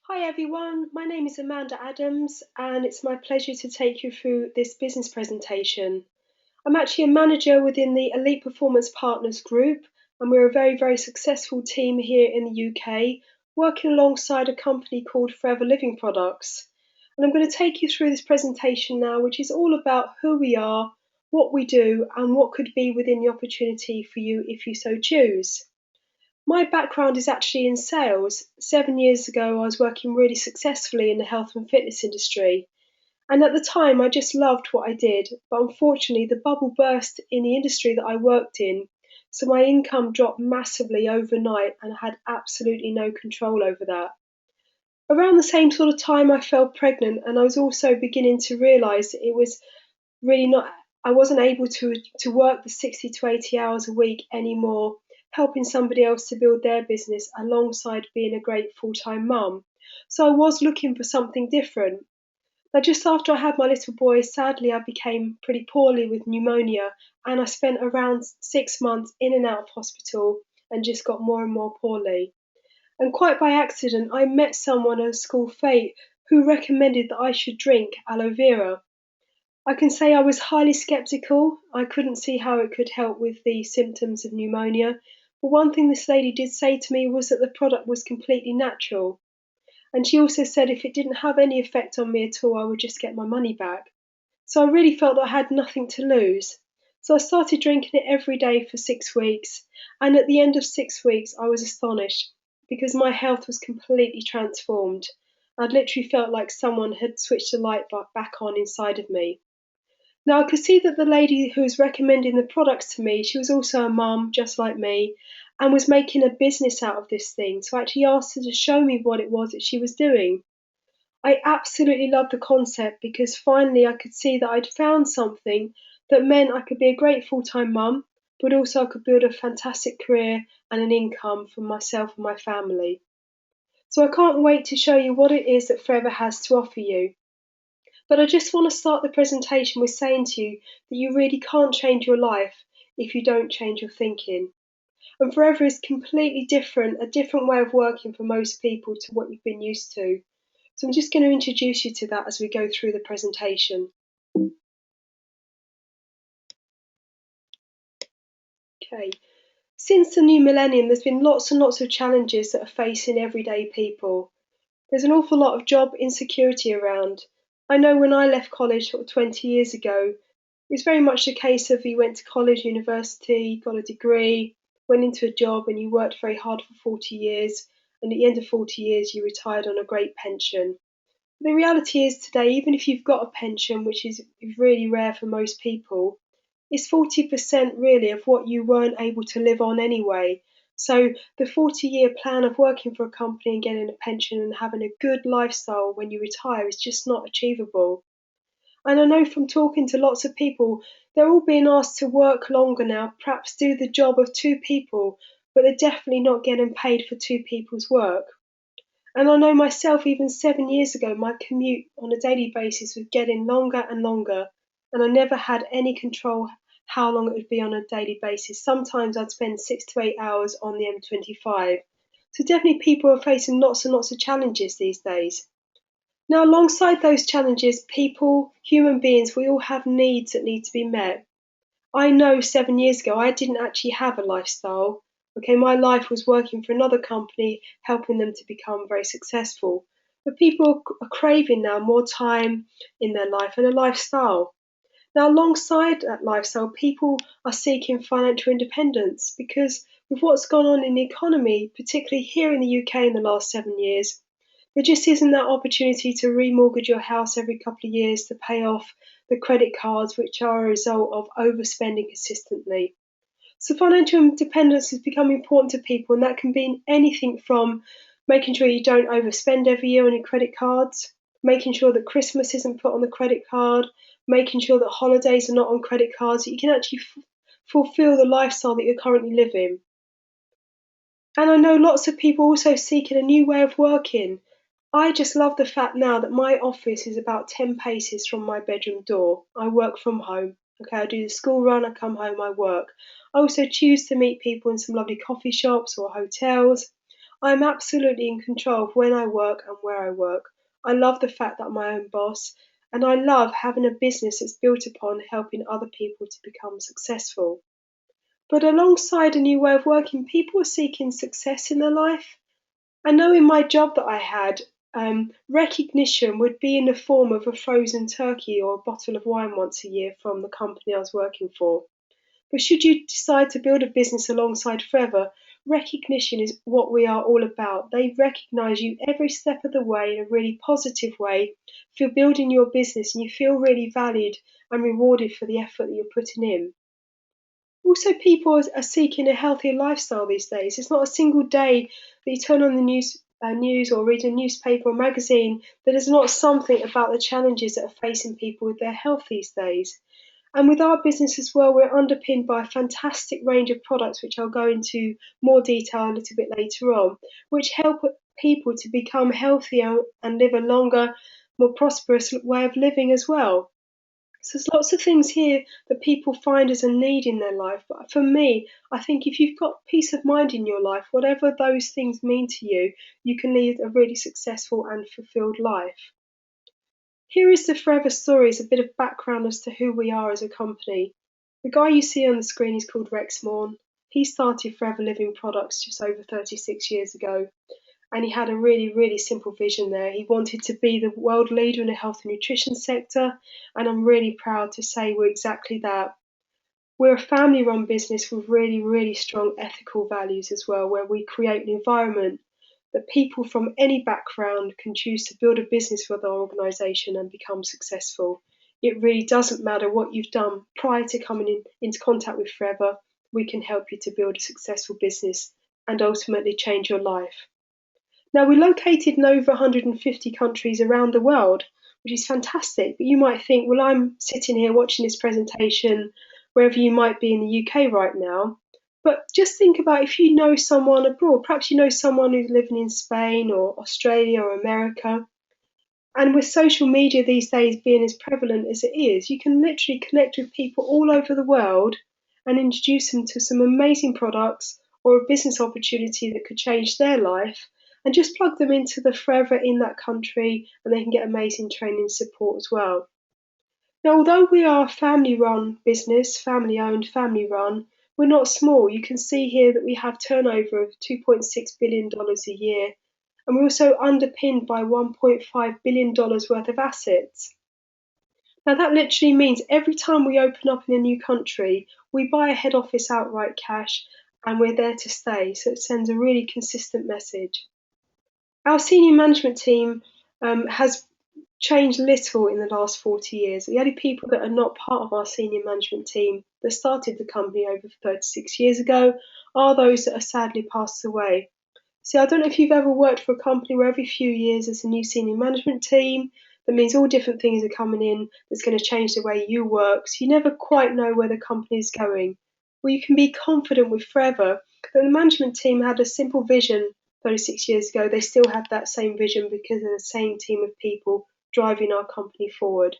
Hi everyone, my name is Amanda Adams and it's my pleasure to take you through this business presentation. I'm actually a manager within the Elite Performance Partners Group and we're a very successful team here in the UK working alongside a company called Forever Living Products. And I'm going to take you through this presentation now, which is all about who we are, what we do and what could be within the opportunity for you if you so choose. My background is actually in sales. 7 years ago, I was working really successfully in the health and fitness industry. And at the time, I just loved what I did. But unfortunately, the bubble burst in the industry that I worked in. So my income dropped massively overnight and I had absolutely no control over that. Around the same sort of time, I fell pregnant and I was also beginning to realize that it was really not, I wasn't able to work the 60 to 80 hours a week anymore, helping somebody else to build their business alongside being a great full-time mum. So I was looking for something different. Now, just after I had my little boy, sadly, I became pretty poorly with pneumonia, and I spent around 6 months in and out of hospital and just got more and more poorly. And quite by accident, I met someone at a school fete who recommended that I should drink aloe vera. I can say I was highly skeptical. I couldn't see how it could help with the symptoms of pneumonia. But one thing this lady did say to me was that the product was completely natural. And she also said if it didn't have any effect on me at all, I would just get my money back. So I really felt that I had nothing to lose. So I started drinking it every day for 6 weeks. And at the end of 6 weeks, I was astonished because my health was completely transformed. I'd literally felt like someone had switched the light back on inside of me. Now, I could see that the lady who was recommending the products to me, she was also a mum, just like me, and was making a business out of this thing. So I actually asked her to show me what it was that she was doing. I absolutely loved the concept because finally I could see that I'd found something that meant I could be a great full-time mum, but also I could build a fantastic career and an income for myself and my family. So I can't wait to show you what it is that Forever has to offer you. But I just want to start the presentation with saying to you that you really can't change your life if you don't change your thinking. And Forever is completely different, a different way of working for most people to what you've been used to. So I'm just going to introduce you to that as we go through the presentation. Okay. Since the new millennium, there's been lots and lots of challenges that are facing everyday people. There's an awful lot of job insecurity around. I know when I left college sort of 20 years ago, it's very much the case of you went to college, university, got a degree, went into a job, and you worked very hard for 40 years. And at the end of 40 years, you retired on a great pension. The reality is today, even if you've got a pension, which is really rare for most people, it's 40% really of what you weren't able to live on anyway. So the 40-year plan of working for a company and getting a pension and having a good lifestyle when you retire is just not achievable. And I know from talking to lots of people, they're all being asked to work longer now, perhaps do the job of two people, but they're definitely not getting paid for two people's work. And I know myself, even 7 years ago, my commute on a daily basis was getting longer and longer, and I never had any control how long it would be on a daily basis. Sometimes I'd spend 6 to 8 hours on the M25. So definitely people are facing lots and lots of challenges these days. Now, alongside those challenges, people, human beings, we all have needs that need to be met. I know 7 years ago I didn't actually have a lifestyle. Okay, my life was working for another company, helping them to become very successful. But people are craving now more time in their life and a lifestyle. Now, alongside that lifestyle, people are seeking financial independence because with what's gone on in the economy, particularly here in the UK in the last 7 years, there just isn't that opportunity to remortgage your house every couple of years to pay off the credit cards, which are a result of overspending consistently. So financial independence has become important to people, and that can be anything from making sure you don't overspend every year on your credit cards, making sure that Christmas isn't put on the credit card, making sure that holidays are not on credit cards, that you can actually fulfill the lifestyle that you're currently living. And I know lots of people also seeking a new way of working. I just love the fact now that my office is about 10 paces from my bedroom door. I work from home. Okay, I do the school run, I come home, I work. I also choose to meet people in some lovely coffee shops or hotels. I'm absolutely in control of when I work and where I work. I love the fact that I'm my own boss, and I love having a business that's built upon helping other people to become successful. But alongside a new way of working, people are seeking success in their life. I know in my job that I had, recognition would be in the form of a frozen turkey or a bottle of wine once a year from the company I was working for. But should you decide to build a business alongside Forever, recognition is what we are all about. They recognise you every step of the way in a really positive way for building your business, and you feel really valued and rewarded for the effort that you're putting in. Also, people are seeking a healthier lifestyle these days. It's not a single day that you turn on the news or read a newspaper or magazine that is not something about the challenges that are facing people with their health these days. And with our business as well, we're underpinned by a fantastic range of products, which I'll go into more detail a little bit later on, which help people to become healthier and live a longer, more prosperous way of living as well. So there's lots of things here that people find as a need in their life. But for me, I think if you've got peace of mind in your life, whatever those things mean to you, you can lead a really successful and fulfilled life. Here is the Forever story as a bit of background as to who we are as a company. The guy you see on the screen is called Rex Morn. He started Forever Living Products just over 36 years ago, and he had a really, really simple vision there. He wanted to be the world leader in the health and nutrition sector, and I'm really proud to say we're exactly that. We're a family run business with really, really strong ethical values as well, where we create an environment that people from any background can choose to build a business with our organisation and become successful. It really doesn't matter what you've done prior to coming into contact with Forever, we can help you to build a successful business and ultimately change your life. Now, we're located in over 150 countries around the world, which is fantastic. But you might think, well, I'm sitting here watching this presentation wherever you might be in the UK right now. But just think about if you know someone abroad, perhaps you know someone who's living in Spain or Australia or America. And with social media these days being as prevalent as it is, you can literally connect with people all over the world and introduce them to some amazing products or a business opportunity that could change their life, and just plug them into the Forever in that country and they can get amazing training support as well. Now, although we are a family run business, family owned, family run, we're not small. You can see here that we have turnover of $2.6 billion a year, and we're also underpinned by $1.5 billion worth of assets. Now, that literally means every time we open up in a new country, we buy a head office outright cash and we're there to stay. So it sends a really consistent message. Our senior management team has changed little in the last 40 years. The only people that are not part of our senior management team that started the company over 36 years ago are those that are sadly passed away. So I don't know if you've ever worked for a company where every few years there's a new senior management team. That means all different things are coming in that's going to change the way you work. So you never quite know where the company is going. Well, you can be confident with Forever that the management team had a simple vision 36 years ago. They still have that same vision because they're the same team of people driving our company forward.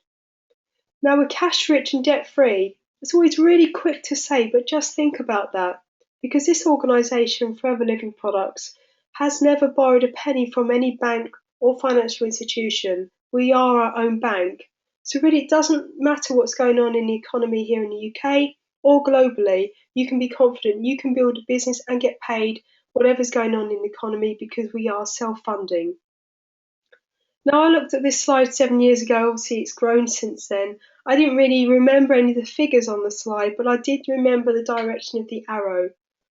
Now, we're cash rich and debt free. It's always really quick to say, but just think about that. Because this organisation, Forever Living Products, has never borrowed a penny from any bank or financial institution. We are our own bank. So really it doesn't matter what's going on in the economy here in the UK or globally, you can be confident you can build a business and get paid whatever's going on in the economy because we are self-funding. Now, I looked at this slide 7 years ago. Obviously, it's grown since then. I didn't really remember any of the figures on the slide, but I did remember the direction of the arrow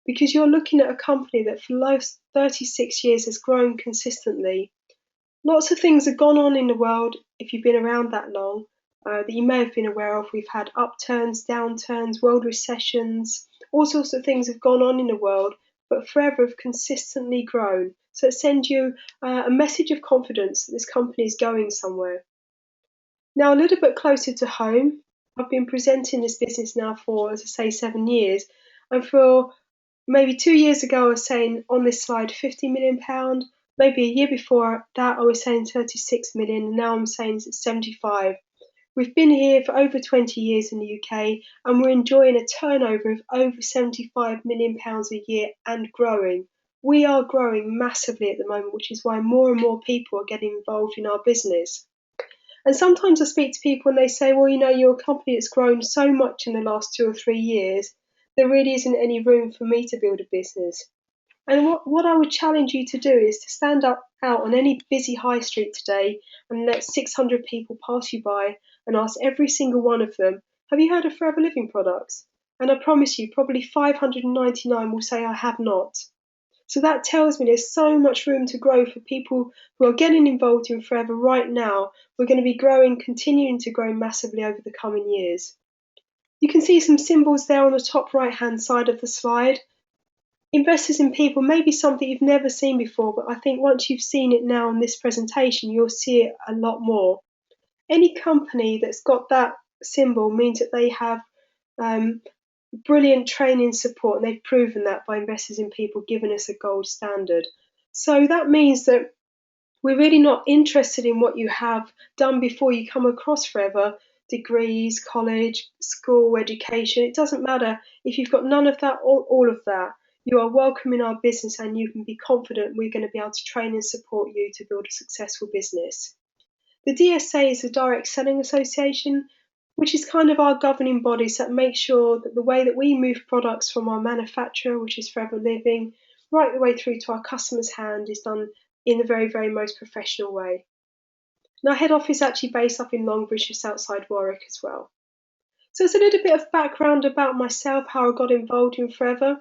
because you're looking at a company that for the last 36 years has grown consistently. Lots of things have gone on in the world if you've been around that long that you may have been aware of. We've had upturns, downturns, world recessions, all sorts of things have gone on in the world, but Forever have consistently grown. So it sends you a message of confidence that this company is going somewhere. Now, a little bit closer to home, I've been presenting this business now for, as I say, 7 years. And for maybe 2 years ago, I was saying on this slide, £50 million. Maybe a year before that, I was saying 36 million. And now I'm saying it's 75. We've been here for over 20 years in the UK, and we're enjoying a turnover of over £75 million a year and growing. We are growing massively at the moment, which is why more and more people are getting involved in our business. And sometimes I speak to people and they say, well, you're a company that's grown so much in the last 2 or 3 years, there really isn't any room for me to build a business. And what I would challenge you to do is to stand up out on any busy high street today and let 600 people pass you by and ask every single one of them, have you heard of Forever Living products? And I promise you, probably 599 will say, I have not. So that tells me there's so much room to grow for people who are getting involved in Forever right now. We're going to be growing, continuing to grow massively over the coming years. You can see some symbols there on the top right hand side of the slide. Investors in people may be something you've never seen before, but I think once you've seen it now in this presentation, you'll see it a lot more. Any company that's got that symbol means that they have brilliant training support, and they've proven that by investors in people giving us a gold standard. So that means that we're really not interested in what you have done before you come across Forever, degrees, college, school, education. It doesn't matter if you've got none of that or all of that. You are welcome in our business, and you can be confident we're going to be able to train and support you to build a successful business. The DSA is the Direct Selling Association, which is kind of our governing body that makes sure that the way that we move products from our manufacturer, which is Forever Living, right the way through to our customer's hand is done in the very, very most professional way. And our head office is actually based up in Longbridge, just outside Warwick as well. So it's a little bit of background about myself, how I got involved in Forever,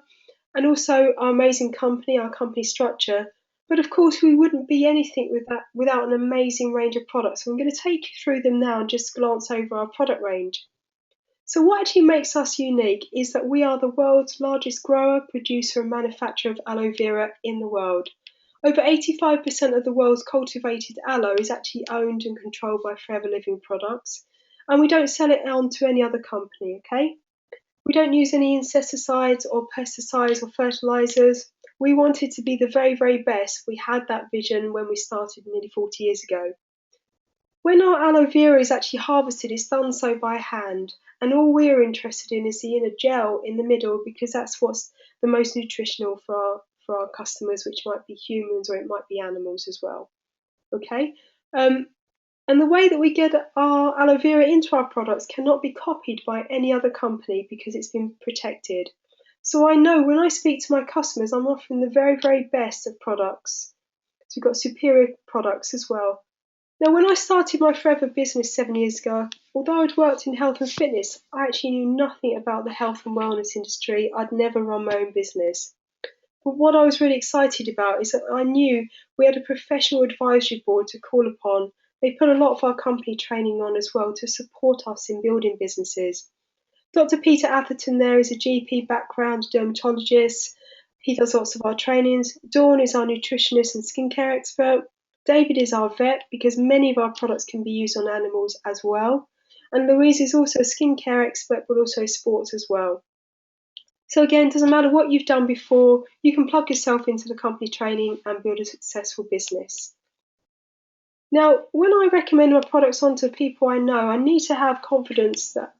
and also our amazing company, our company structure. But of course, we wouldn't be anything without an amazing range of products. So I'm going to take you through them now and just glance over our product range. So what actually makes us unique is that we are the world's largest grower, producer and manufacturer of aloe vera in the world. Over 85% of the world's cultivated aloe is actually owned and controlled by Forever Living products. And we don't sell it on to any other company, okay? We don't use any insecticides or pesticides or fertilizers. We wanted to be the very, very best. We had that vision when we started nearly 40 years ago. When our aloe vera is actually harvested, it's done so by hand. And all we're interested in is the inner gel in the middle, because that's what's the most nutritional for our customers, which might be humans or it might be animals as well. Okay? And the way that we get our aloe vera into our products cannot be copied by any other company because it's been protected. So I know when I speak to my customers, I'm offering the very, very best of products. So we've got superior products as well. Now, when I started my Forever business 7 years ago, although I'd worked in health and fitness, I actually knew nothing about the health and wellness industry. I'd never run my own business. But what I was really excited about is that I knew we had a professional advisory board to call upon. They put a lot of our company training on as well to support us in building businesses. Dr. Peter Atherton there is a GP background dermatologist. He does lots of our trainings. Dawn is our nutritionist and skincare expert. David is our vet because many of our products can be used on animals as well. And Louise is also a skincare expert but also sports as well. So again, it doesn't matter what you've done before, you can plug yourself into the company training and build a successful business. Now, when I recommend my products onto people I know, I need to have confidence that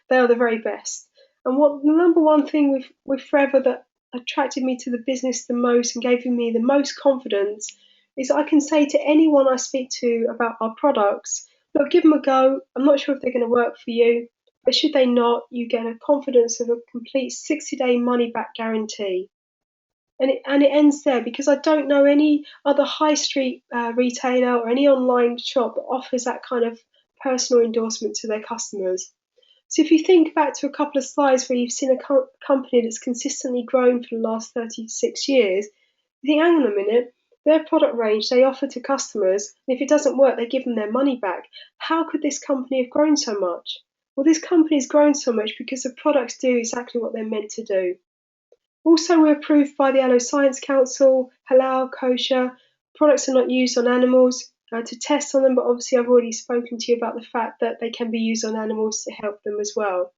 they are the very best. And what the number one thing with Forever that attracted me to the business the most and gave me the most confidence is I can say to anyone I speak to about our products, look, give them a go. I'm not sure if they're going to work for you, but should they not, you get a confidence of a complete 60-day money-back guarantee. And it ends there because I don't know any other high street retailer or any online shop that offers that kind of personal endorsement to their customers. So if you think back to a couple of slides where you've seen a company that's consistently grown for the last 36 years, you think, hang on a minute, their product range they offer to customers, and if it doesn't work, they give them their money back. How could this company have grown so much? Well, this company has grown so much because the products do exactly what they're meant to do. Also, we're approved by the Aloe Science Council, halal, kosher. Products are not used on animals to test on them, but obviously I've already spoken to you about the fact that they can be used on animals to help them as well.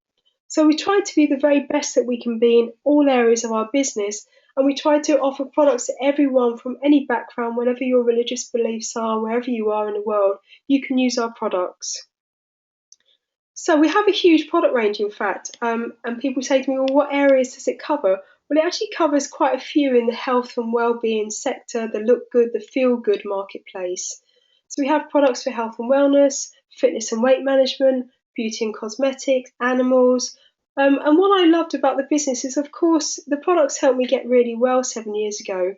So we try to be the very best that we can be in all areas of our business, and we try to offer products to everyone from any background, whatever your religious beliefs are, wherever you are in the world, you can use our products. So we have a huge product range, in fact, and people say to me, well, what areas does it cover? Well, it actually covers quite a few in the health and well-being sector, the look good, the feel good marketplace. So we have products for health and wellness, fitness and weight management, beauty and cosmetics, animals. And what I loved about the business is, of course, the products helped me get really well 7 years ago.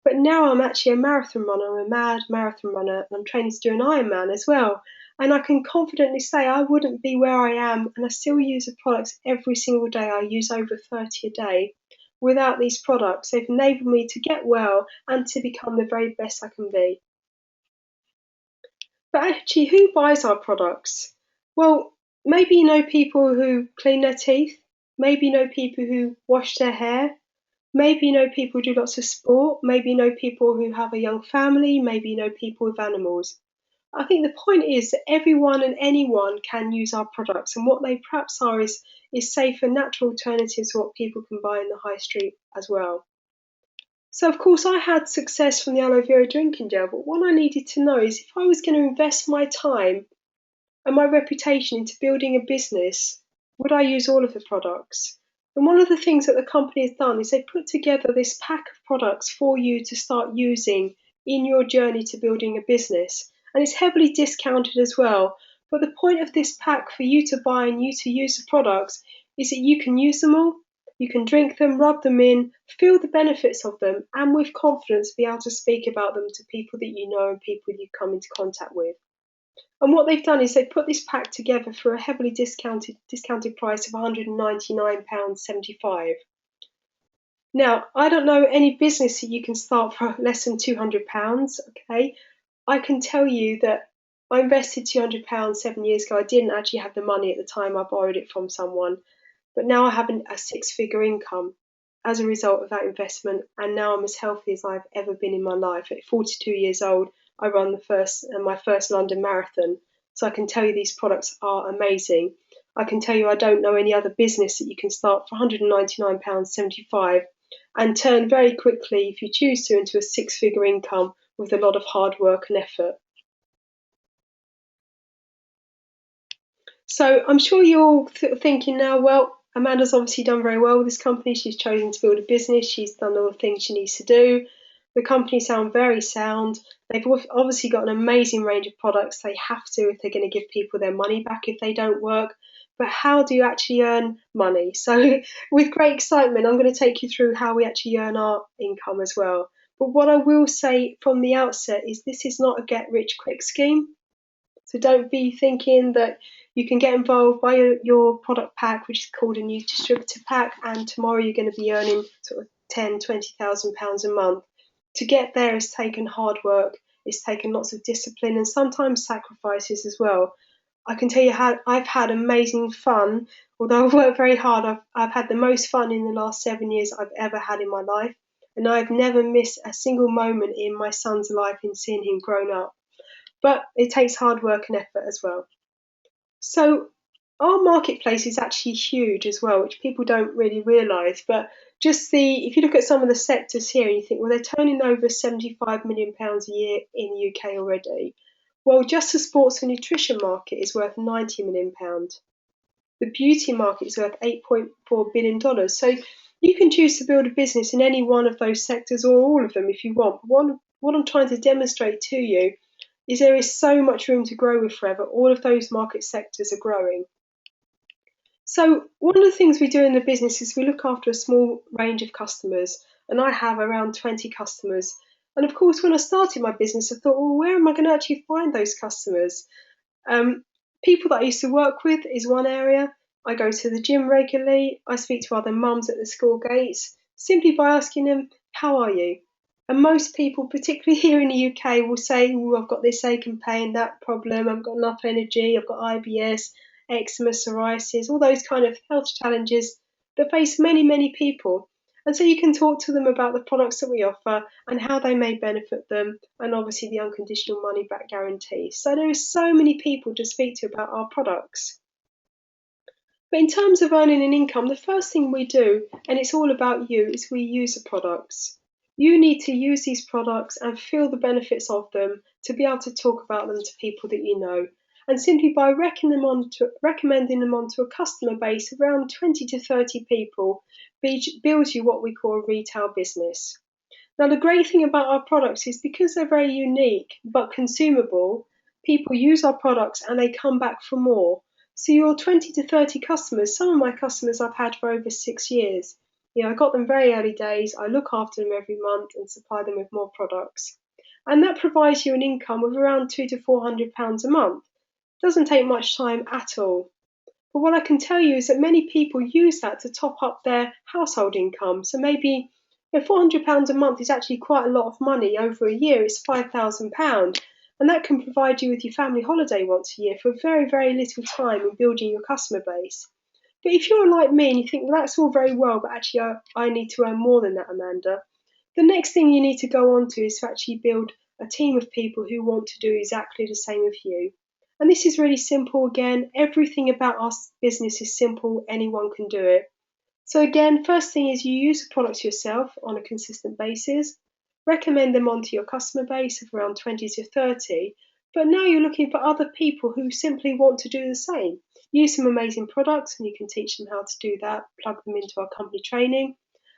But now I'm actually a marathon runner. I'm a mad marathon runner, and I'm training to do an Ironman as well. And I can confidently say I wouldn't be where I am, and I still use the products every single day. I use over 30 a day. Without these products, they've enabled me to get well and to become the very best I can be. But actually, who buys our products? Well, maybe you know people who clean their teeth, maybe you know people who wash their hair, maybe you know people who do lots of sport, maybe you know people who have a young family, maybe you know people with animals. I think the point is that everyone and anyone can use our products, and what they perhaps are is safe and natural alternatives to what people can buy in the high street as well. So, of course, I had success from the aloe vera drinking gel, but what I needed to know is if I was going to invest my time and my reputation into building a business, would I use all of the products? And one of the things that the company has done is they put together this pack of products for you to start using in your journey to building a business. And it's heavily discounted as well. But the point of this pack for you to buy and you to use the products is that you can use them all, you can drink them, rub them in, feel the benefits of them, and with confidence be able to speak about them to people that you know and people you come into contact with. And what they've done is they've put this pack together for a heavily discounted price of £199.75. Now, I don't know any business that you can start for less than £200, okay? I can tell you that I invested £200 7 years ago. I didn't actually have the money at the time, I borrowed it from someone. But now I have a six-figure income as a result of that investment, and now I'm as healthy as I've ever been in my life. At 42 years old, I run my first London marathon, so I can tell you these products are amazing. I can tell you I don't know any other business that you can start for £199.75 and turn very quickly, if you choose to, into a six-figure income with a lot of hard work and effort. So I'm sure you're thinking now, well, Amanda's obviously done very well with this company. She's chosen to build a business. She's done all the things she needs to do. The company sound very sound. They've obviously got an amazing range of products. They have to if they're going to give people their money back if they don't work. But how do you actually earn money? So with great excitement, I'm going to take you through how we actually earn our income as well. But what I will say from the outset is this is not a get rich quick scheme. So don't be thinking that you can get involved, buy your product pack, which is called a new distributor pack, and tomorrow you're going to be earning sort of £10,000, £20,000 a month. To get there has taken hard work, it's taken lots of discipline and sometimes sacrifices as well. I can tell you how I've had amazing fun. Although I've worked very hard, I've had the most fun in the last 7 years I've ever had in my life. And I've never missed a single moment in my son's life in seeing him grown up. But it takes hard work and effort as well. So our marketplace is actually huge as well, which people don't really realise. But if you look at some of the sectors here and you think, well, they're turning over £75 million a year in the UK already. Well, just the sports and nutrition market is worth £90 million. The beauty market is worth $8.4 billion. So you can choose to build a business in any one of those sectors or all of them if you want. What I'm trying to demonstrate to you is there is so much room to grow with Forever. All of those market sectors are growing. So one of the things we do in the business is we look after a small range of customers, and I have around 20 customers. And of course, when I started my business, I thought, well, where am I going to actually find those customers? People that I used to work with is one area. I go to the gym regularly. I speak to other mums at the school gates simply by asking them, how are you? And most people, particularly here in the UK, will say, oh, I've got this ache and pain, that problem, I've got enough energy, I've got IBS, eczema, psoriasis, all those kind of health challenges that face many, many people. And so you can talk to them about the products that we offer and how they may benefit them, and obviously the unconditional money back guarantee. So there are so many people to speak to about our products. But in terms of earning an income, the first thing we do, and it's all about you, is we use the products. You need to use these products and feel the benefits of them to be able to talk about them to people that you know. And simply by recommending them onto a customer base of around 20 to 30 people builds you what we call a retail business. Now, the great thing about our products is because they're very unique but consumable, people use our products and they come back for more. So, your 20 to 30 customers, some of my customers I've had for over 6 years. I got them very early days, I look after them every month and supply them with more products. And that provides you an income of around £200 to £400 a month. Doesn't take much time at all. But what I can tell you is that many people use that to top up their household income. So maybe £400 a month is actually quite a lot of money over a year. It's £5,000. And that can provide you with your family holiday once a year for very, very little time in building your customer base. But if you're like me and you think, well, that's all very well, but actually I need to earn more than that, Amanda, the next thing you need to go on to is to actually build a team of people who want to do exactly the same with you. And this is really simple. Again, everything about our business is simple. Anyone can do it. So again, first thing is you use the products yourself on a consistent basis. Recommend them onto your customer base of around 20 to 30. But now you're looking for other people who simply want to do the same. Use some amazing products and you can teach them how to do that, plug them into our company training,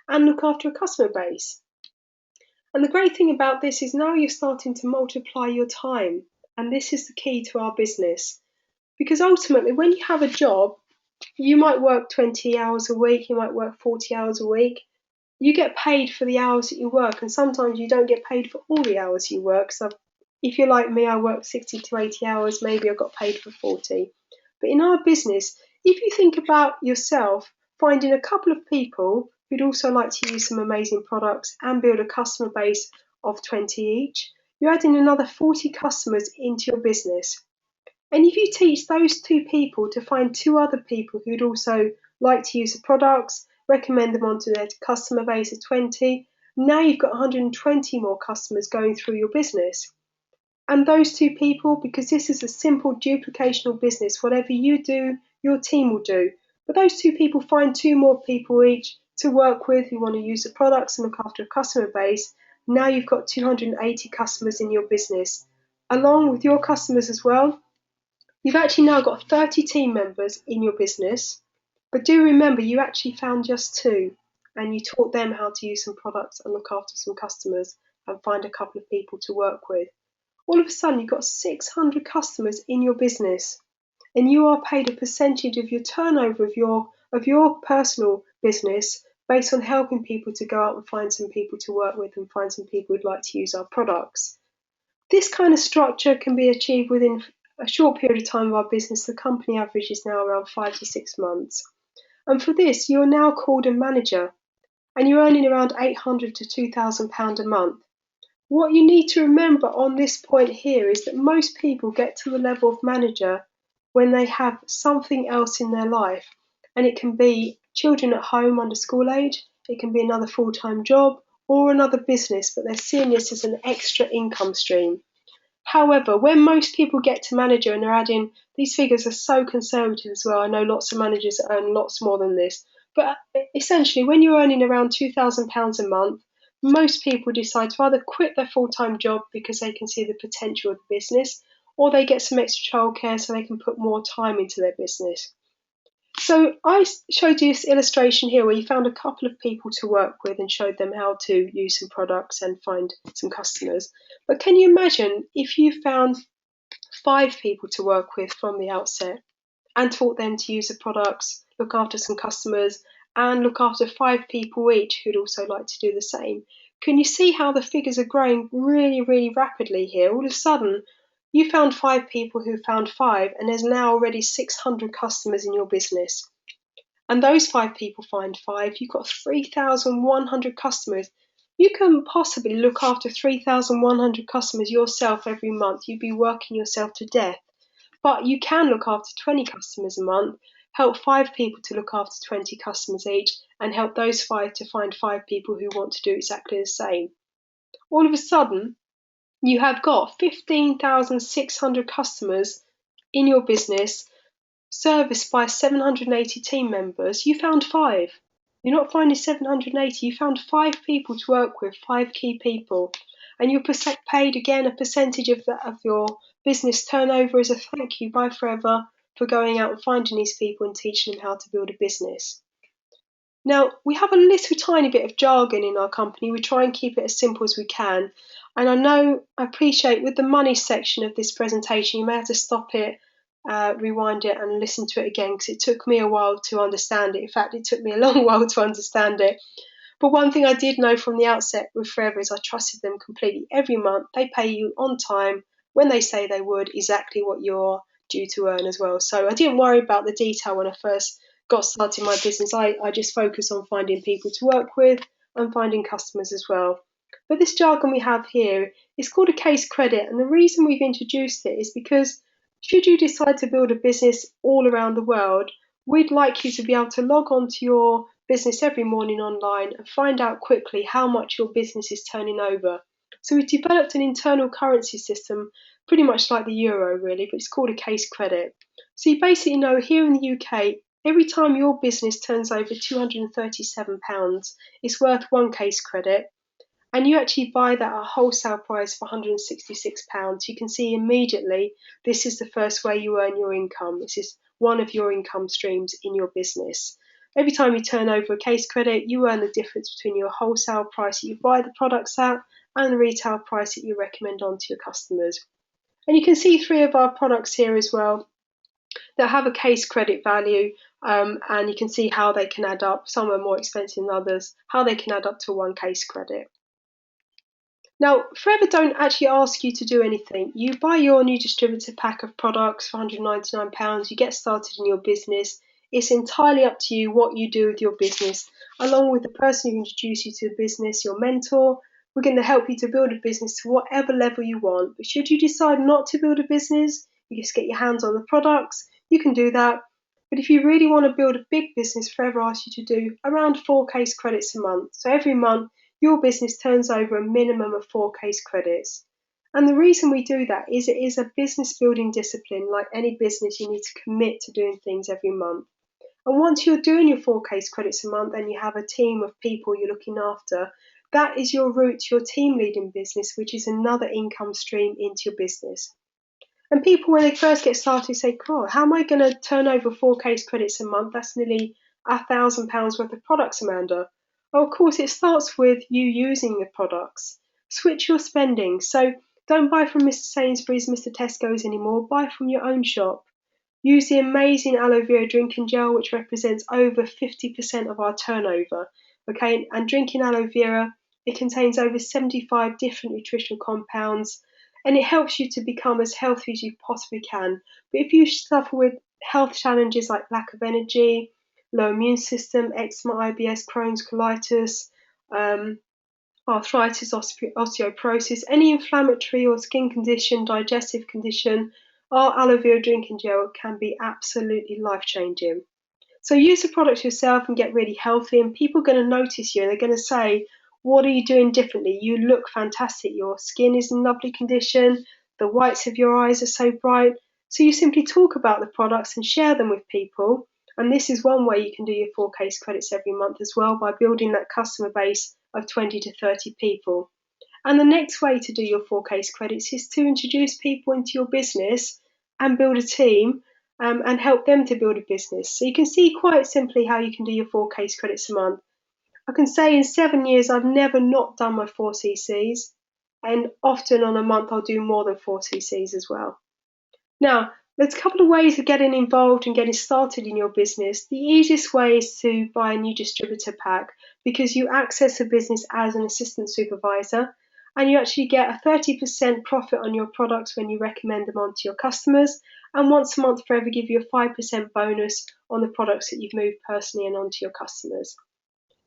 and look after a customer base. And the great thing about this is now you're starting to multiply your time. And this is the key to our business. Because ultimately, when you have a job, you might work 20 hours a week, you might work 40 hours a week. You get paid for the hours that you work, and sometimes you don't get paid for all the hours you work. So if you're like me, I work 60 to 80 hours, maybe I got paid for 40. But in our business, if you think about yourself finding a couple of people who'd also like to use some amazing products and build a customer base of 20 each, you're adding another 40 customers into your business. And if you teach those two people to find two other people who'd also like to use the products, recommend them onto their customer base of 20, now you've got 120 more customers going through your business. And those two people, because this is a simple duplicational business, whatever you do, your team will do. But those two people find two more people each to work with who want to use the products and look after a customer base. Now you've got 280 customers in your business. Along with your customers as well, you've actually now got 30 team members in your business. But do remember, you actually found just two, and you taught them how to use some products and look after some customers and find a couple of people to work with. All of a sudden, you've got 600 customers in your business, and you are paid a percentage of your turnover of your personal business based on helping people to go out and find some people to work with and find some people who'd like to use our products. This kind of structure can be achieved within a short period of time of our business. The company average is now around 5 to 6 months. And for this, you're now called a manager, and you're earning around £800 to £2,000 a month. What you need to remember on this point here is that most people get to the level of manager when they have something else in their life. And it can be children at home under school age, it can be another full-time job or another business, but they're seeing this as an extra income stream. However, when most people get to manager and they're adding, these figures are so conservative as well. I know lots of managers earn lots more than this. But essentially, when you're earning around £2,000 a month, most people decide to either quit their full-time job because they can see the potential of the business, or they get some extra childcare so they can put more time into their business. So I showed you this illustration here where you found a couple of people to work with and showed them how to use some products and find some customers. But can you imagine if you found 5 people to work with from the outset and taught them to use the products, look after some customers, and look after 5 people each who'd also like to do the same? Can you see how the figures are growing really, really rapidly here? All of a sudden, you found 5 people who found 5, and there's now already 600 customers in your business. And those 5 people find 5, you've got 3,100 customers. You can possibly look after 3,100 customers yourself every month. You'd be working yourself to death. But you can look after 20 customers a month, help 5 people to look after 20 customers each, and help those 5 to find 5 people who want to do exactly the same. All of a sudden, you have got 15,600 customers in your business, serviced by 780 team members. You found 5. You're not finding 780, you found 5 people to work with, 5 key people. and you're paid again a percentage of your business turnover as a thank you by Forever for going out and finding these people and teaching them how to build a business. Now, we have a little tiny bit of jargon in our company. We try and keep it as simple as we can. And I appreciate with the money section of this presentation, you may have to stop it, rewind it, and listen to it again, because it took me a while to understand it. In fact, it took me a long while to understand it. But one thing I did know from the outset with Forever is I trusted them completely. Every month, they pay you on time when they say they would, exactly what you're due to earn as well. So I didn't worry about the detail when I first got started in my business. I just focused on finding people to work with and finding customers as well. But this jargon we have here is called a case credit, and the reason we've introduced it is because should you decide to build a business all around the world, we'd like you to be able to log on to your business every morning online and find out quickly how much your business is turning over. So we've developed an internal currency system, pretty much like the euro really, but it's called a case credit. So you basically know here in the UK, every time your business turns over £237, it's worth one case credit. And you actually buy that at a wholesale price for £166. You can see immediately this is the first way you earn your income. This is one of your income streams in your business. Every time you turn over a case credit, you earn the difference between your wholesale price that you buy the products at and the retail price that you recommend on to your customers. And you can see 3 of our products here as well that have a case credit value, and you can see how they can add up. Some are more expensive than others, how they can add up to one case credit. Now, Forever don't actually ask you to do anything. You buy your new distributor pack of products for £199, you get started in your business. It's entirely up to you what you do with your business, along with the person who introduced you to the business, your mentor. We're going to help you to build a business to whatever level you want. But should you decide not to build a business, you just get your hands on the products, you can do that. But if you really want to build a big business, Forever asks you to do around 4 case credits a month. So every month, your business turns over a minimum of 4 case credits. And the reason we do that is it is a business building discipline. Like any business, you need to commit to doing things every month. And once you're doing your 4 case credits a month and you have a team of people you're looking after, that is your route to your team leading business, which is another income stream into your business. And people, when they first get started, say, "Cool, how am I going to turn over 4 case credits a month? That's nearly £1,000 worth of products, Amanda." Well, of course, it starts with you using the products. Switch your spending. So don't buy from Mr. Sainsbury's, Mr. Tesco's anymore. Buy from your own shop. Use the amazing aloe vera drinking gel, which represents over 50% of our turnover. Okay, and drinking aloe vera, it contains over 75 different nutritional compounds, and it helps you to become as healthy as you possibly can. But if you suffer with health challenges like lack of energy, low immune system, eczema, IBS, Crohn's, colitis, arthritis, osteoporosis, any inflammatory or skin condition, digestive condition, our aloe vera drinking gel can be absolutely life-changing. So use the product yourself and get really healthy, and people are going to notice you and they're going to say, "What are you doing differently? You look fantastic. Your skin is in lovely condition. The whites of your eyes are so bright." So you simply talk about the products and share them with people. And this is one way you can do your 4 case credits every month as well, by building that customer base of 20 to 30 people. And the next way to do your 4 case credits is to introduce people into your business and build a team, and help them to build a business. So you can see quite simply how you can do your 4 case credits a month. I can say in 7 years, I've never not done my 4 CCs, and often on a month I'll do more than 4 CCs as well. Now, there's a couple of ways of getting involved and getting started in your business. The easiest way is to buy a new distributor pack, because you access a business as an assistant supervisor, and you actually get a 30% profit on your products when you recommend them on to your customers. And once a month, Forever give you a 5% bonus on the products that you've moved personally and onto your customers.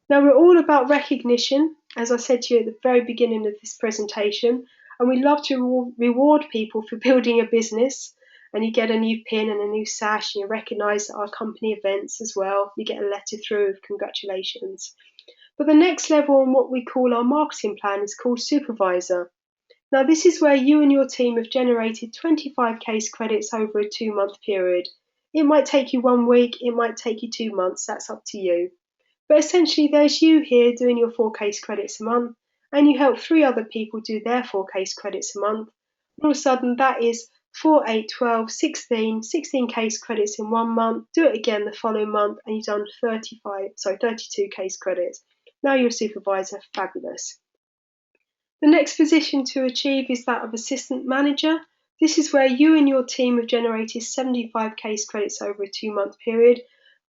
Now, we're all about recognition, as I said to you at the very beginning of this presentation, and we love to reward people for building a business. And you get a new pin and a new sash, and you're recognised at our company events as well. You get a letter through of congratulations. But the next level on what we call our marketing plan is called Supervisor. Now, this is where you and your team have generated 25 case credits over a 2-month period. It might take you 1 week, it might take you 2 months, that's up to you. But essentially, there's you here doing your 4 case credits a month, and you help 3 other people do their 4 case credits a month, all of a sudden that is 4, 8, 12, 16 case credits in 1 month. Do it again the following month, and you've done 32 case credits. Now you're a supervisor. Fabulous. The next position to achieve is that of assistant manager. This is where you and your team have generated 75 case credits over a 2 month period.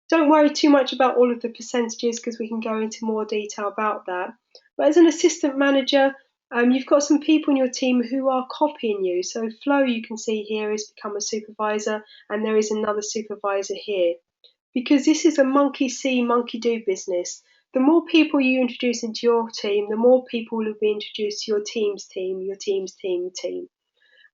Don't worry too much about all of the percentages because we can go into more detail about that. But as an assistant manager, you've got some people in your team who are copying you. So Flo, you can see here, has become a supervisor, and there is another supervisor here. Because this is a monkey see, monkey do business. The more people you introduce into your team, the more people will be introduced to your team's team, your team's team.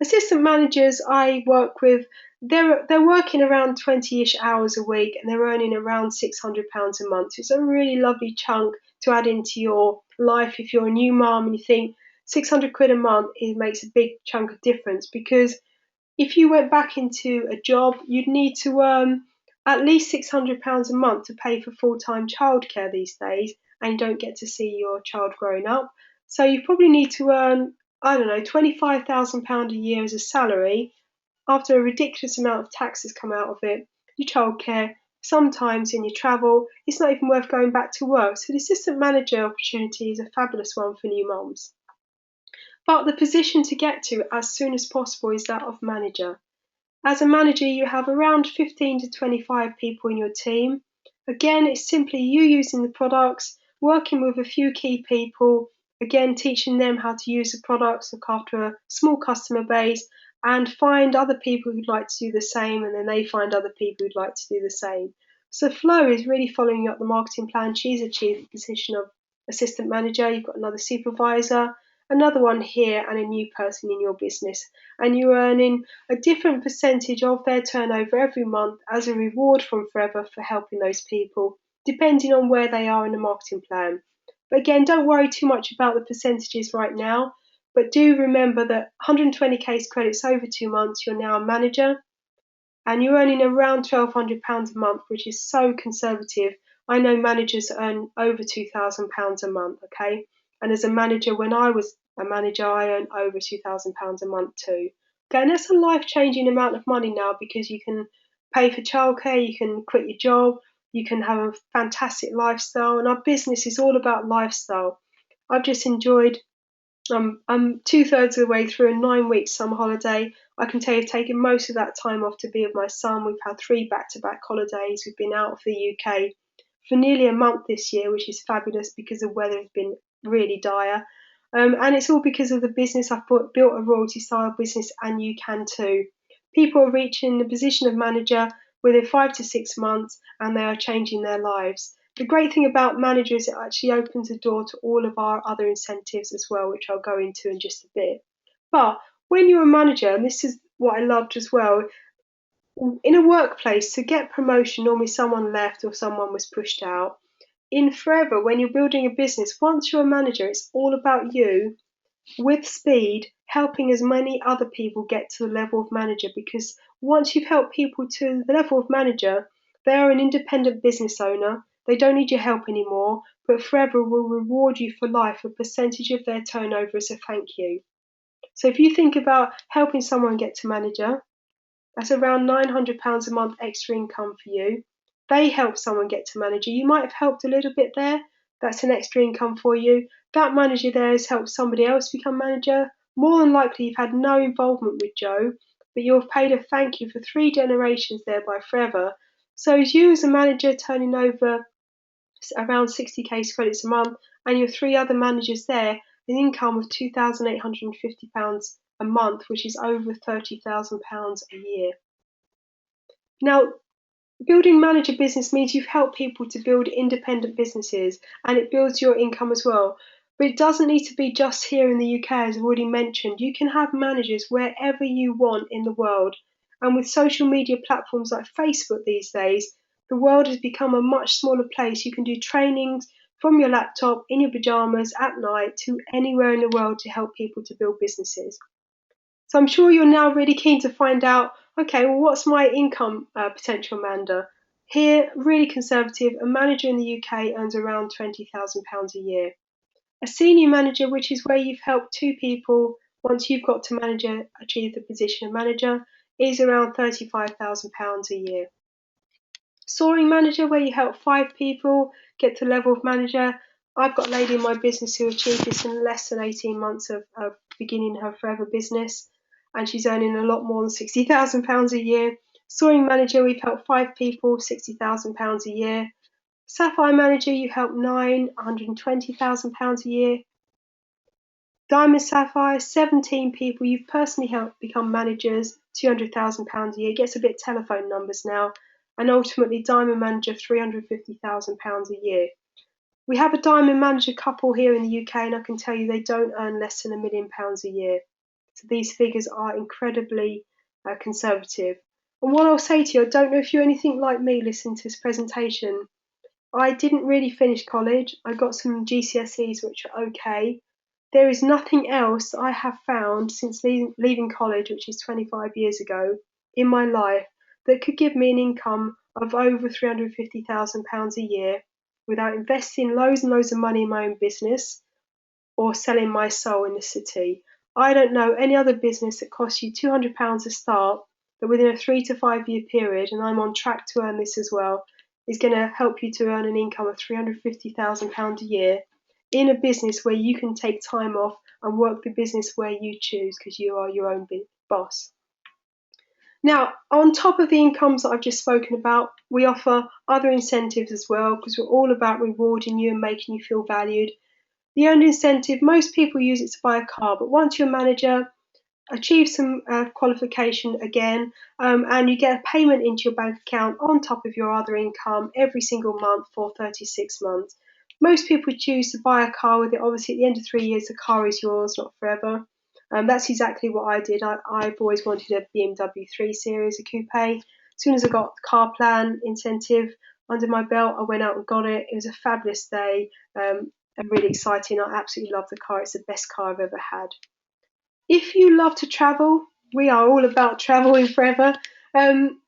Assistant managers I work with, they're working around 20-ish hours a week, and they're earning around £600 a month. So it's a really lovely chunk to add into your life if you're a new mum and you think £600 a month, it makes a big chunk of difference, because if you went back into a job, you'd need to earn at least £600 a month to pay for full-time childcare these days, and you don't get to see your child growing up. So you probably need to earn, I don't know, £25,000 a year as a salary after a ridiculous amount of taxes come out of it, your childcare, sometimes in your travel. It's not even worth going back to work. So the assistant manager opportunity is a fabulous one for new mums. But the position to get to as soon as possible is that of manager. As a manager, you have around 15 to 25 people in your team. Again, it's simply you using the products, working with a few key people, again, teaching them how to use the products, look after a small customer base, and find other people who'd like to do the same, and then they find other people who'd like to do the same. So Flo is really following up the marketing plan. She's achieved the position of assistant manager. You've got another supervisor, another one here, and a new person in your business, and you're earning a different percentage of their turnover every month as a reward from Forever for helping those people, depending on where they are in the marketing plan. But again, don't worry too much about the percentages right now, but do remember that 120 case credits over 2 months, you're now a manager, and you're earning around £1,200 a month, which is so conservative. I know managers earn over £2,000 a month, okay? And as a manager, when I was a manager, I earned over £2,000 a month too. Okay, and that's a life-changing amount of money now, because you can pay for childcare, you can quit your job, you can have a fantastic lifestyle, and our business is all about lifestyle. I've just enjoyed I'm 2/3 of the way through a 9 week summer holiday. I can tell you I've taken most of that time off to be with my son. We've had 3 back-to-back holidays. We've been out of the UK for nearly a month this year, which is fabulous because the weather has been really dire. And it's all because of the business. I've built a royalty style business, and you can too. People are reaching the position of manager within 5 to 6 months, and they are changing their lives. The great thing about manager is it actually opens the door to all of our other incentives as well, which I'll go into in just a bit. But when you're a manager, and this is what I loved as well, in a workplace, to get promotion, normally someone left or someone was pushed out. In Forever, when you're building a business, once you're a manager, it's all about you with speed, helping as many other people get to the level of manager, because once you've helped people to the level of manager, they are an independent business owner. They don't need your help anymore, but Forever will reward you for life a percentage of their turnover as a thank you. So if you think about helping someone get to manager, that's around £900 a month extra income for you. They help someone get to manager. You might have helped a little bit there. That's an extra income for you. That manager there has helped somebody else become manager. More than likely, you've had no involvement with Joe, but you've paid a thank you for 3 generations there by Forever. So as you as a manager turning over around 60 case credits a month, and your 3 other managers there, an income of £2,850 a month, which is over £30,000 a year. Now, building manager business means you've helped people to build independent businesses, and it builds your income as well. But it doesn't need to be just here in the UK, as I've already mentioned. You can have managers wherever you want in the world. And with social media platforms like Facebook these days, the world has become a much smaller place. You can do trainings from your laptop, in your pajamas, at night, to anywhere in the world to help people to build businesses. So I'm sure you're now really keen to find out, okay, well, what's my income potential, Amanda? Here, really conservative, a manager in the UK earns around £20,000 a year. A senior manager, which is where you've helped two people once you've got to manager achieve the position of manager, is around £35,000 a year. Soaring manager, where you help five people get to the level of manager. I've got a lady in my business who achieved this in less than 18 months of beginning her forever business, and she's earning a lot more than £60,000 a year. Soaring manager, we've helped five people, £60,000 a year. Sapphire manager, you help nine, £120,000 a year. Diamond Sapphire, 17 people you've personally helped become managers, £200,000 a year. Gets a bit telephone numbers now. And ultimately, Diamond Manager, £350,000 a year. We have a Diamond Manager couple here in the UK, and I can tell you they don't earn less than £1 million a year. So these figures are incredibly conservative. And what I'll say to you, I don't know if you're anything like me listening to this presentation. I didn't really finish college. I got some GCSEs, which are okay. There is nothing else I have found since leaving college, which is 25 years ago, in my life that could give me an income of over £350,000 a year without investing loads and loads of money in my own business or selling my soul in the city. I don't know any other business that costs you £200 to start, that within a 3 to 5 year period, and I'm on track to earn this as well, is going to help you to earn an income of £350,000 a year in a business where you can take time off and work the business where you choose because you are your own boss. Now, on top of the incomes that I've just spoken about, we offer other incentives as well because we're all about rewarding you and making you feel valued. The earned incentive, most people use it to buy a car, but once you're a manager, achieve some qualification again, and you get a payment into your bank account on top of your other income every single month for 36 months. Most people choose to buy a car with it. Obviously, at the end of 3 years, the car is yours, not forever. That's exactly what I did. I've always wanted a BMW 3 Series, a coupe. As soon as I got the car plan incentive under my belt, I went out and got it. It was a fabulous day and really exciting. I absolutely love the car. It's the best car I've ever had. If you love to travel, we are all about traveling forever.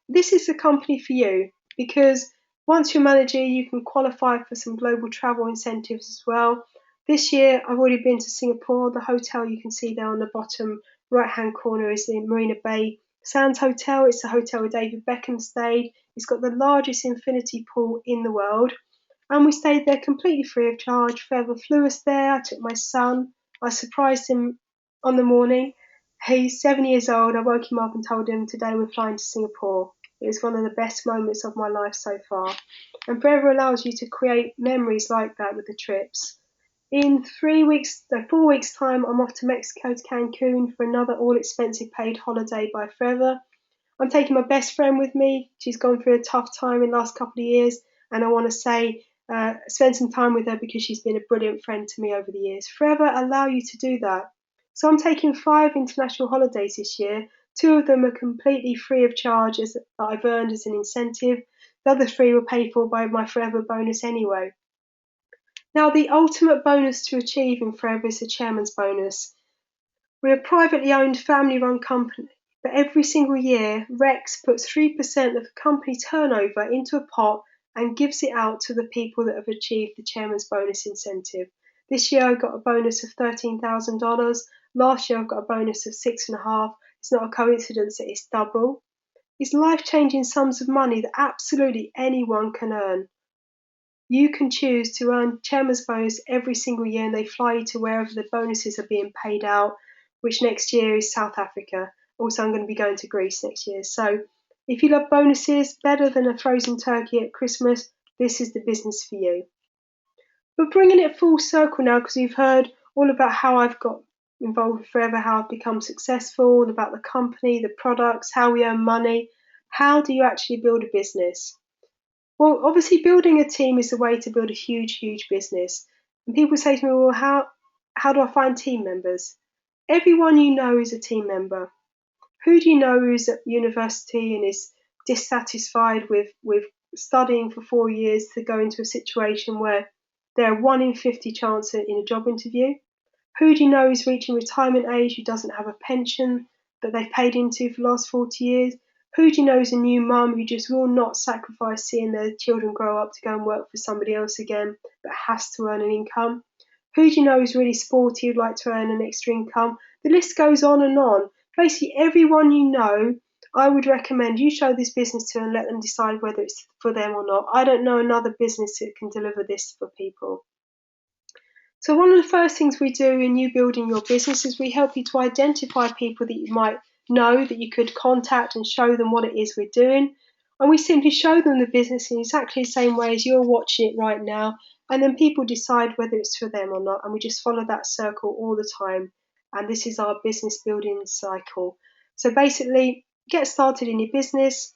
This is the company for you because once you're manager, you can qualify for some global travel incentives as well. This year, I've already been to Singapore. The hotel you can see there on the bottom right-hand corner is the Marina Bay Sands Hotel. It's the hotel where David Beckham stayed. It's got the largest infinity pool in the world. And we stayed there completely free of charge. Forever flew us there. I took my son. I surprised him on the morning. He's 7 years old. I woke him up and told him today we're flying to Singapore. It was one of the best moments of my life so far. And Forever allows you to create memories like that with the trips. In 4 weeks time, I'm off to Mexico to Cancun for another all expensive paid holiday by Forever. I'm taking my best friend with me. She's gone through a tough time in the last couple of years, and I want to say spend some time with her because she's been a brilliant friend to me over the years. Forever allow you to do that. So I'm taking 5 international holidays this year. 2 of them are completely free of charge that I've earned as an incentive. The other 3 were paid for by my Forever bonus anyway. Now, the ultimate bonus to achieve in Forever is the chairman's bonus. We're a privately owned, family-run company, but every single year, Rex puts 3% of the company turnover into a pot and gives it out to the people that have achieved the chairman's bonus incentive. This year, I got a bonus of $13,000. Last year, I've got a bonus of 6.5. It's not a coincidence that it's double. It's life-changing sums of money that absolutely anyone can earn. You can choose to earn chairman's bonus every single year, and they fly you to wherever the bonuses are being paid out, which next year is South Africa. Also, I'm going to be going to Greece next year. So if you love bonuses better than a frozen turkey at Christmas, this is the business for you. But bringing it full circle now, because you've heard all about how I've got involved with Forever, how I've become successful, all about the company, the products, how we earn money. How do you actually build a business? Well, obviously, building a team is the way to build a huge, huge business. And people say to me, well, how do I find team members? Everyone you know is a team member. Who do you know who's at university and is dissatisfied with studying for 4 years to go into a situation where they're 1 in 50 chance in a job interview? Who do you know is reaching retirement age who doesn't have a pension that they've paid into for the last 40 years? Who do you know is a new mum who just will not sacrifice seeing their children grow up to go and work for somebody else again, but has to earn an income? Who do you know is really sporty, who'd like to earn an extra income? The list goes on and on. Basically, everyone you know, I would recommend you show this business to and let them decide whether it's for them or not. I don't know another business that can deliver this for people. So one of the first things we do in you building your business is we help you to identify people that you might know that you could contact and show them what it is we're doing. And we simply show them the business in exactly the same way as you're watching it right now. And then people decide whether it's for them or not. And we just follow that circle all the time. And this is our business building cycle. So basically, get started in your business.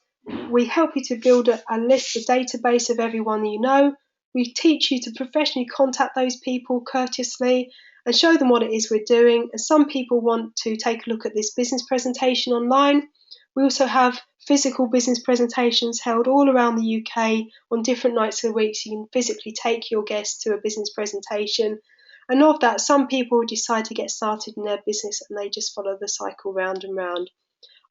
We help you to build a list, a database of everyone you know. We teach you to professionally contact those people courteously and show them what it is we're doing. And some people want to take a look at this business presentation online. We also have physical business presentations held all around the UK on different nights of the week, so you can physically take your guests to a business presentation. And of that, some people decide to get started in their business and they just follow the cycle round and round.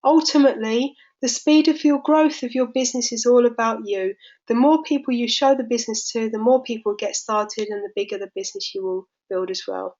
Ultimately, the speed of your growth of your business is all about you. The more people you show the business to, the more people get started and the bigger the business you will build as well.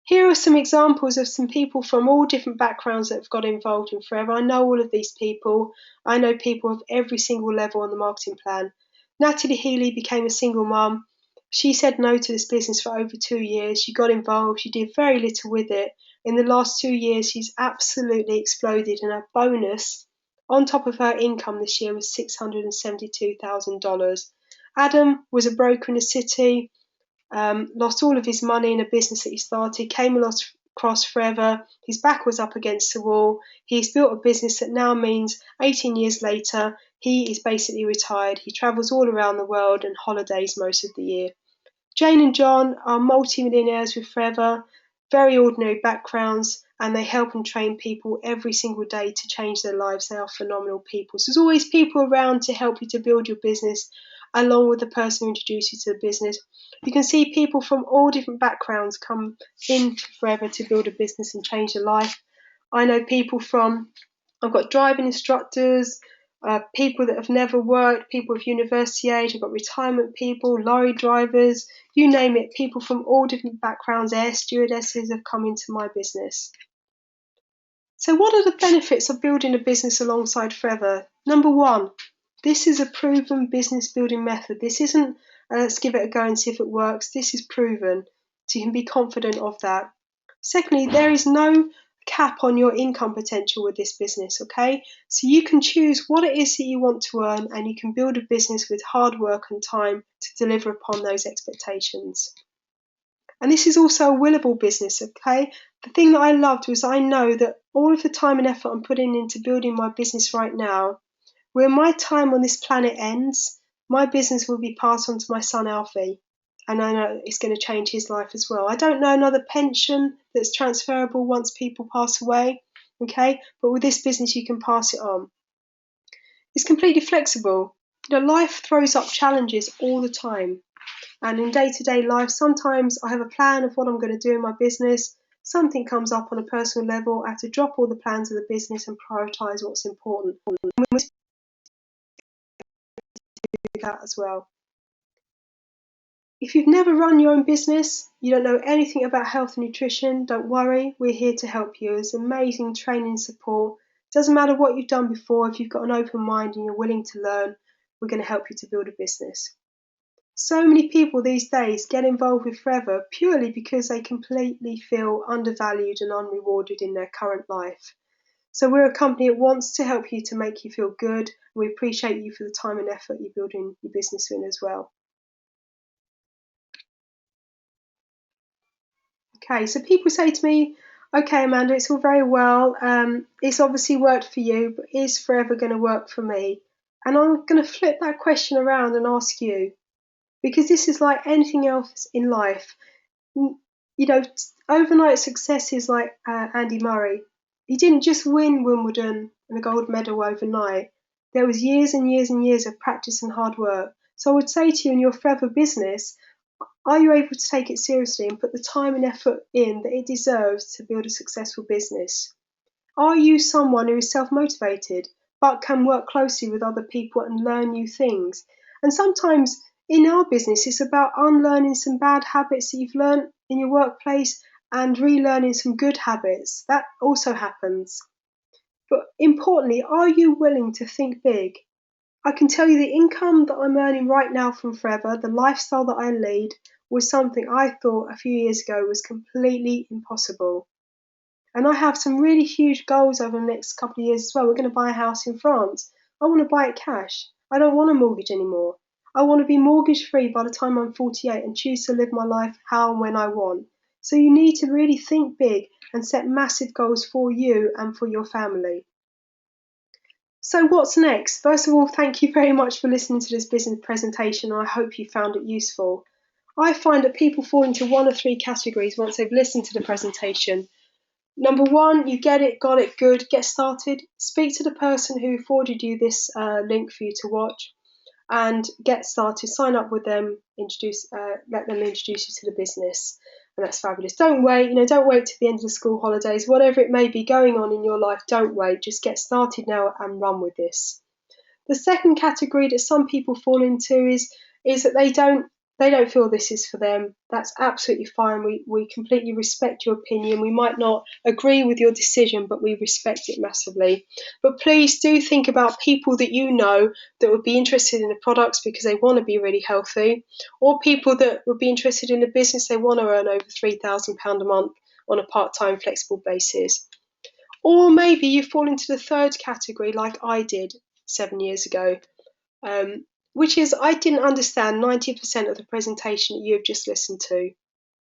Here are some examples of some people from all different backgrounds that have got involved in Forever. I know all of these people. I know people of every single level on the marketing plan. Natalie Healy became a single mum. She said no to this business for over 2 years. She got involved. She did very little with it. In the last 2 years, she's absolutely exploded, and her bonus on top of her income this year was $672,000. Adam was a broker in the city. Lost all of his money in a business that he started, came across Forever. His back was up against the wall. He's built a business that now means 18 years later, he is basically retired. He travels all around the world and holidays most of the year. Jane and John are multi-millionaires with Forever, very ordinary backgrounds, and they help and train people every single day to change their lives. They are phenomenal people. So there's always people around to help you to build your business, along with the person who introduced you to the business. You can see people from all different backgrounds come in Forever to build a business and change their life. I know people from, I've got driving instructors, people that have never worked, people of university age, I've got retirement people, lorry drivers, you name it, people from all different backgrounds, air stewardesses have come into my business. So what are the benefits of building a business alongside Forever? Number one, this is a proven business building method. This isn't let's give it a go and see if it works. This is proven, so you can be confident of that. Secondly, there is no cap on your income potential with this business, okay? So you can choose what it is that you want to earn, and you can build a business with hard work and time to deliver upon those expectations. And this is also a willable business, okay? The thing that I loved was I know that all of the time and effort I'm putting into building my business right now, when my time on this planet ends, my business will be passed on to my son Alfie. And I know it's going to change his life as well. I don't know another pension that's transferable once people pass away, okay? But with this business, you can pass it on. It's completely flexible. You know, life throws up challenges all the time. And in day-to-day life, sometimes I have a plan of what I'm going to do in my business. Something comes up on a personal level. I have to drop all the plans of the business and prioritise what's important. And we do that as well. If you've never run your own business, you don't know anything about health and nutrition, don't worry, we're here to help you. There's amazing training and support. Doesn't matter what you've done before, if you've got an open mind and you're willing to learn, we're going to help you to build a business. So many people these days get involved with Forever purely because they completely feel undervalued and unrewarded in their current life. So we're a company that wants to help you to make you feel good. We appreciate you for the time and effort you're building your business in as well. Okay, so people say to me, okay, Amanda, it's all very well. It's obviously worked for you, but is Forever going to work for me? And I'm going to flip that question around and ask you, because this is like anything else in life. You know, overnight successes like Andy Murray. He didn't just win Wimbledon and a gold medal overnight. There was years and years and years of practice and hard work. So I would say to you, in your Forever business, are you able to take it seriously and put the time and effort in that it deserves to build a successful business? Are you someone who is self-motivated but can work closely with other people and learn new things? And sometimes In our business, it's about unlearning some bad habits that you've learned in your workplace and relearning some good habits. That also happens. But importantly, are you willing to think big? I can tell you the income that I'm earning right now from Forever, the lifestyle that I lead, was something I thought a few years ago was completely impossible. And I have some really huge goals over the next couple of years as well. We're going to buy a house in France. I want to buy it cash. I don't want a mortgage anymore. I want to be mortgage free by the time I'm 48 and choose to live my life how and when I want. So you need to really think big and set massive goals for you and for your family. So what's next? First of all, thank you very much for listening to this business presentation. I hope you found it useful. I find that people fall into one of three categories once they've listened to the presentation. Number one, you get it, got it, good, get started. Speak to the person who forwarded you this link for you to watch and get started. Sign up with them, let them introduce you to the business. And that's fabulous. Don't wait, don't wait to the end of the school holidays. Whatever it may be going on in your life, don't wait. Just get started now and run with this. The second category that some people fall into is that they don't feel this is for them. That's absolutely fine. We completely respect your opinion. We might not agree with your decision, but we respect it massively. But please do think about people that you know that would be interested in the products because they want to be really healthy, or people that would be interested in a business they want to earn over £3,000 a month on a part-time flexible basis. Or maybe you fall into the third category like I did 7 years ago, which is I didn't understand 90% of the presentation that you've just listened to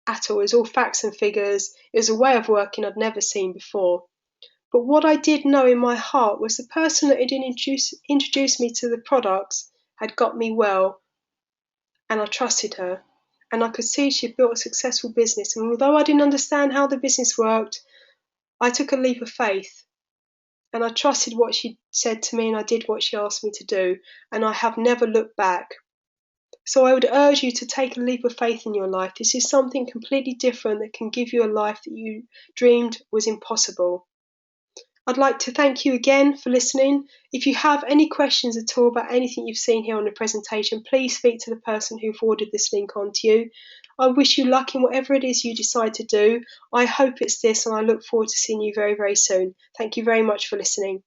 at all. It was all facts and figures. It was a way of working I'd never seen before. But what I did know in my heart was the person that had introduced me to the products had got me well, and I trusted her. And I could see she'd built a successful business. And although I didn't understand how the business worked, I took a leap of faith. And I trusted what she said to me and I did what she asked me to do. And I have never looked back. So I would urge you to take a leap of faith in your life. This is something completely different that can give you a life that you dreamed was impossible. I'd like to thank you again for listening. If you have any questions at all about anything you've seen here on the presentation, please speak to the person who forwarded this link on to you. I wish you luck in whatever it is you decide to do. I hope it's this, and I look forward to seeing you very, very soon. Thank you very much for listening.